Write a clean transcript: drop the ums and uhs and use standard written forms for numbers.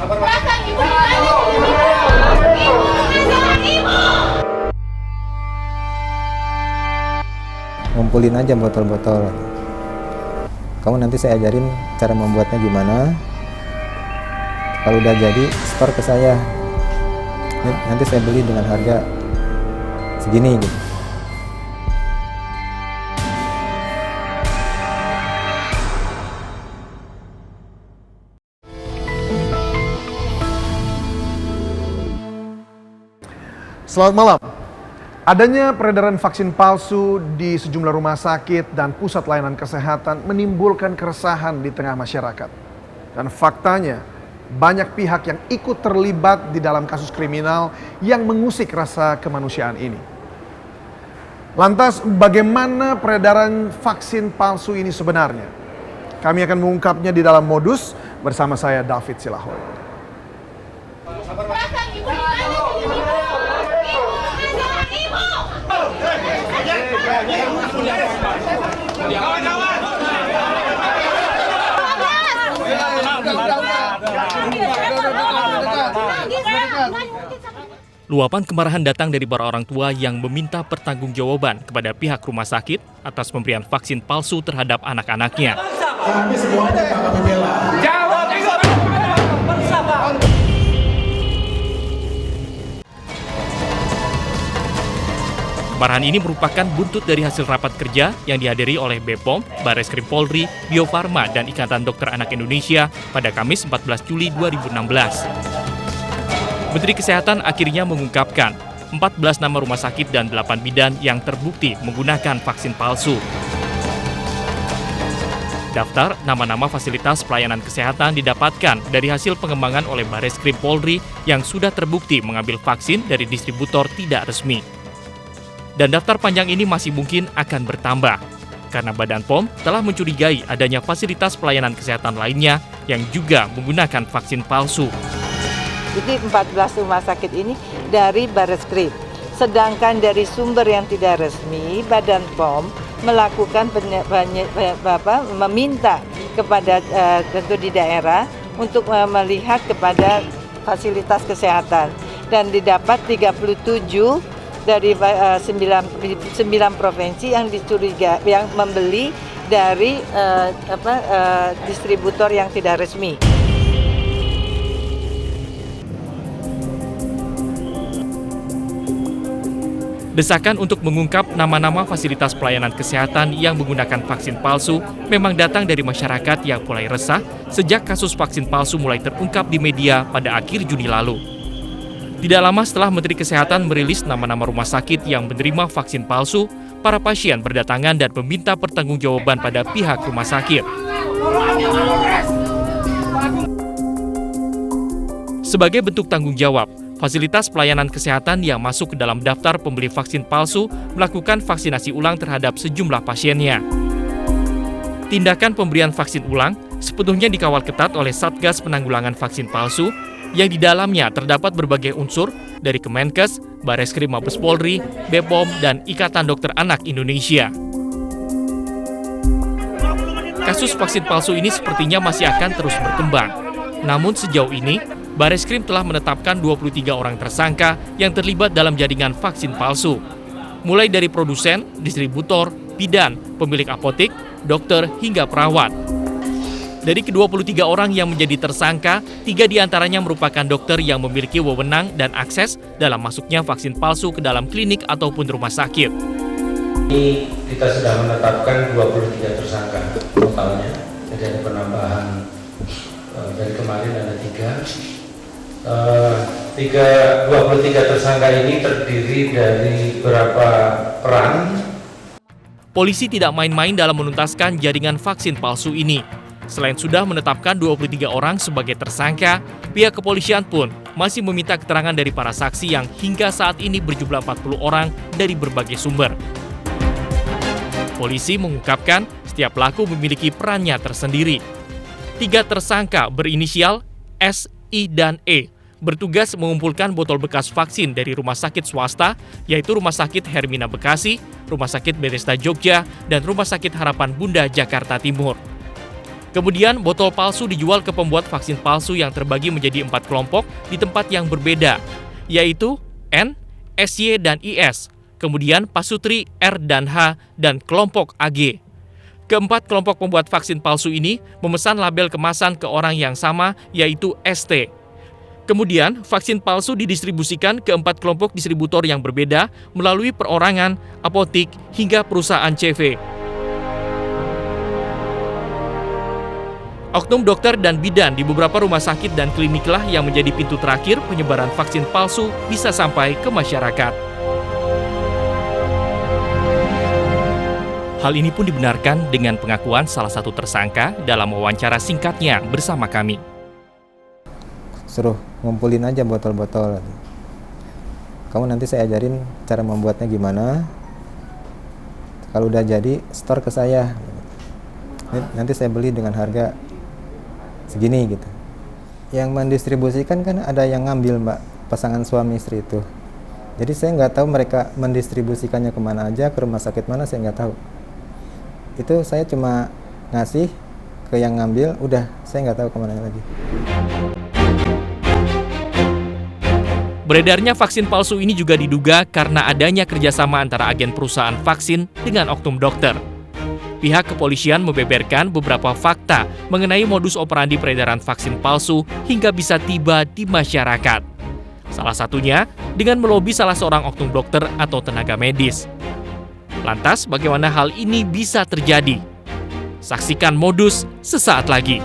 Perasaan ibu ibu. Ngumpulin aja botol-botol. Kamu nanti saya ajarin cara membuatnya gimana. Kalau udah jadi, store ke saya. Nanti saya beli dengan harga segini gitu. Selamat malam. Adanya peredaran vaksin palsu di sejumlah rumah sakit dan pusat layanan kesehatan menimbulkan keresahan di tengah masyarakat. Dan faktanya, banyak pihak yang ikut terlibat di dalam kasus kriminal yang mengusik rasa kemanusiaan ini. Lantas, bagaimana peredaran vaksin palsu ini sebenarnya? Kami akan mengungkapnya di dalam Modus bersama saya, David Silahoy. Luapan kemarahan datang dari para orang tua yang meminta pertanggungjawaban kepada pihak rumah sakit atas pemberian vaksin palsu terhadap anak-anaknya. Kami semuanya kami bela. Kemarahan ini merupakan buntut dari hasil rapat kerja yang dihadiri oleh BPOM, Bareskrim Polri, Bio Farma, dan Ikatan Dokter Anak Indonesia pada Kamis 14 Juli 2016. Menteri Kesehatan akhirnya mengungkapkan 14 nama rumah sakit dan 8 bidan yang terbukti menggunakan vaksin palsu. Daftar nama-nama fasilitas pelayanan kesehatan didapatkan dari hasil pengembangan oleh Bareskrim Polri yang sudah terbukti mengambil vaksin dari distributor tidak resmi. Dan daftar panjang ini masih mungkin akan bertambah, karena Badan POM telah mencurigai adanya fasilitas pelayanan kesehatan lainnya yang juga menggunakan vaksin palsu. Jadi 14 rumah sakit ini dari Bareskrim. Sedangkan dari sumber yang tidak resmi, Badan POM melakukan meminta kepada tentu di daerah untuk melihat kepada fasilitas kesehatan. Dan didapat 37 dari 9 provinsi yang dicurigai yang membeli dari distributor yang tidak resmi. Desakan untuk mengungkap nama-nama fasilitas pelayanan kesehatan yang menggunakan vaksin palsu memang datang dari masyarakat yang mulai resah sejak kasus vaksin palsu mulai terungkap di media pada akhir Juni lalu. Tidak lama setelah Menteri Kesehatan merilis nama-nama rumah sakit yang menerima vaksin palsu, para pasien berdatangan dan meminta pertanggungjawaban pada pihak rumah sakit. Sebagai bentuk tanggung jawab, fasilitas pelayanan kesehatan yang masuk ke dalam daftar pembeli vaksin palsu melakukan vaksinasi ulang terhadap sejumlah pasiennya. Tindakan pemberian vaksin ulang sepenuhnya dikawal ketat oleh Satgas Penanggulangan Vaksin Palsu yang di dalamnya terdapat berbagai unsur dari Kemenkes, Bareskrim Mabes Polri, BPOM, dan Ikatan Dokter Anak Indonesia. Kasus vaksin palsu ini sepertinya masih akan terus berkembang. Namun sejauh ini, Bareskrim telah menetapkan 23 orang tersangka yang terlibat dalam jaringan vaksin palsu. Mulai dari produsen, distributor, bidan, pemilik apotek, dokter, hingga perawat. Dari ke-23 orang yang menjadi tersangka, 3 diantaranya merupakan dokter yang memiliki wewenang dan akses dalam masuknya vaksin palsu ke dalam klinik ataupun rumah sakit. Ini kita sudah menetapkan 23 tersangka totalnya. Jadi ada penambahan dari kemarin ada 23 tersangka ini terdiri dari beberapa peran. Polisi tidak main-main dalam menuntaskan jaringan vaksin palsu ini. Selain sudah menetapkan 23 orang sebagai tersangka, pihak kepolisian pun masih meminta keterangan dari para saksi yang hingga saat ini berjumlah 40 orang dari berbagai sumber. Polisi mengungkapkan setiap pelaku memiliki perannya tersendiri. 3 tersangka berinisial S, I, dan E bertugas mengumpulkan botol bekas vaksin dari rumah sakit swasta, yaitu Rumah Sakit Hermina Bekasi, Rumah Sakit Bethesda Jogja, dan Rumah Sakit Harapan Bunda Jakarta Timur. Kemudian botol palsu dijual ke pembuat vaksin palsu yang terbagi menjadi 4 kelompok di tempat yang berbeda, yaitu N, SY, dan IS, kemudian pasutri R dan H, dan kelompok AG. Keempat kelompok pembuat vaksin palsu ini memesan label kemasan ke orang yang sama, yaitu ST. Kemudian, vaksin palsu didistribusikan ke 4 kelompok distributor yang berbeda melalui perorangan, apotik, hingga perusahaan CV. Oknum dokter dan bidan di beberapa rumah sakit dan kliniklah yang menjadi pintu terakhir penyebaran vaksin palsu bisa sampai ke masyarakat. Hal ini pun dibenarkan dengan pengakuan salah satu tersangka dalam wawancara singkatnya bersama kami. Suruh ngumpulin aja botol-botol. Kamu nanti saya ajarin cara membuatnya gimana. Kalau udah jadi, store ke saya. Nanti saya beli dengan harga segini gitu. Yang mendistribusikan kan ada yang ngambil, Mbak, pasangan suami istri itu. Jadi saya nggak tahu mereka mendistribusikannya kemana aja, ke rumah sakit mana saya nggak tahu. Itu saya cuma ngasih ke yang ngambil, udah saya nggak tahu kemana lagi. Beredarnya vaksin palsu ini juga diduga karena adanya kerjasama antara agen perusahaan vaksin dengan oknum dokter. Pihak kepolisian membeberkan beberapa fakta mengenai modus operandi peredaran vaksin palsu hingga bisa tiba di masyarakat. Salah satunya dengan melobi salah seorang oknum dokter atau tenaga medis. Lantas, bagaimana hal ini bisa terjadi? Saksikan modus sesaat lagi.